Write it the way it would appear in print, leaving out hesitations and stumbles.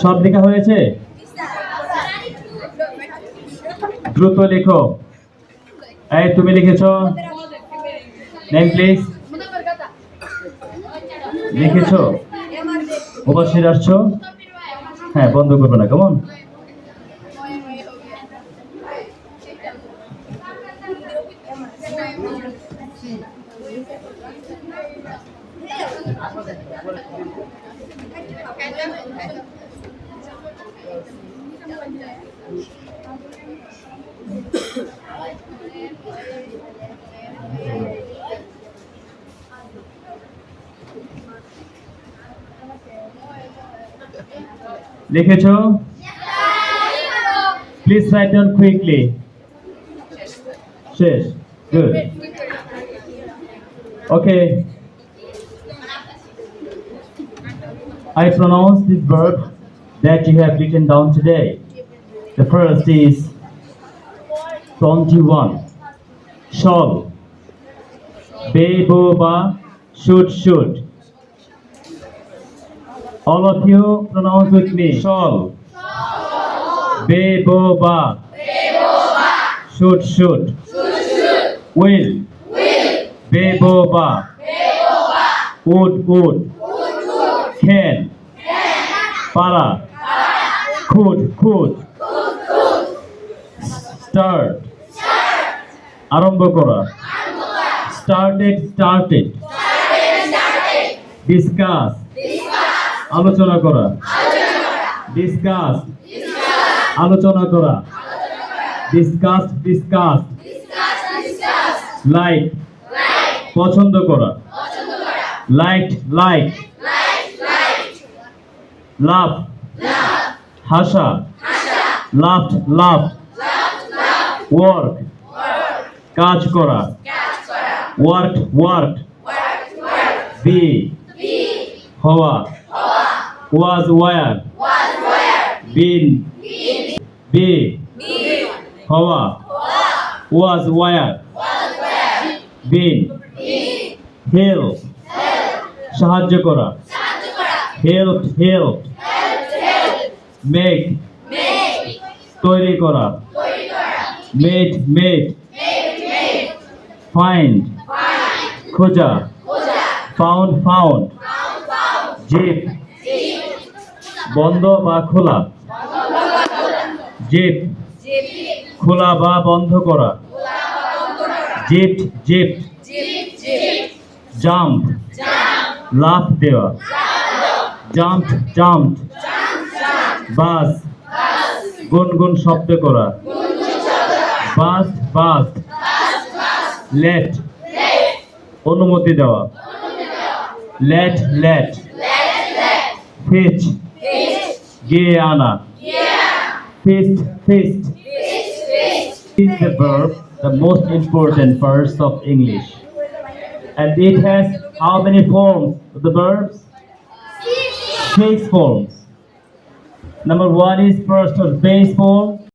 সব লেখা হয়েছে? দ্রুত লেখো। এই তুমি লিখেছো? Name please. লিখেছো? মুবাশশির আসছো? হ্যাঁ, বন্ধ করবে না, কেমন? লিখেছো? Please write down quickly. শেষ? Good. Okay. I pronounce this verb that you have written down today. The first is 21. Shall. Be, bo, ba, should. All of you pronounce with me. Shall. Be, bo, ba. Should. Will. Be, bo, ba. Would. Can. Para. Could. Start. আরম্ভ করা। Started. Discuss. আলোচনা করা। Discuss. আলোচনা করা। Discussed. Like. পছন্দ করা। Liked. Laugh. হাসা। Laughed. Work. কাজ করা। Worked. Be. হওয়া। Was where. Been. Be. হওয়া। Was where. Been. Help. সাহায্য করা। Helped. Make. তৈরি করা। Made. Find. খোঁজা। Found. Zip. বন্ধ বা খোলা। Zip. খোলা বা বন্ধ করা। Zipped. Jump. লাফ দেওয়া। Jumped. Buzz. গুনগুন শব্দ করা। Buzzed. Let. অনুমতি দেওয়া। Let. Fetch. গিয়ে আনা। Feast. Is the verb the most important parts of English, and it has how many forms of the verbs? 6 forms. Number 1 is first or base form.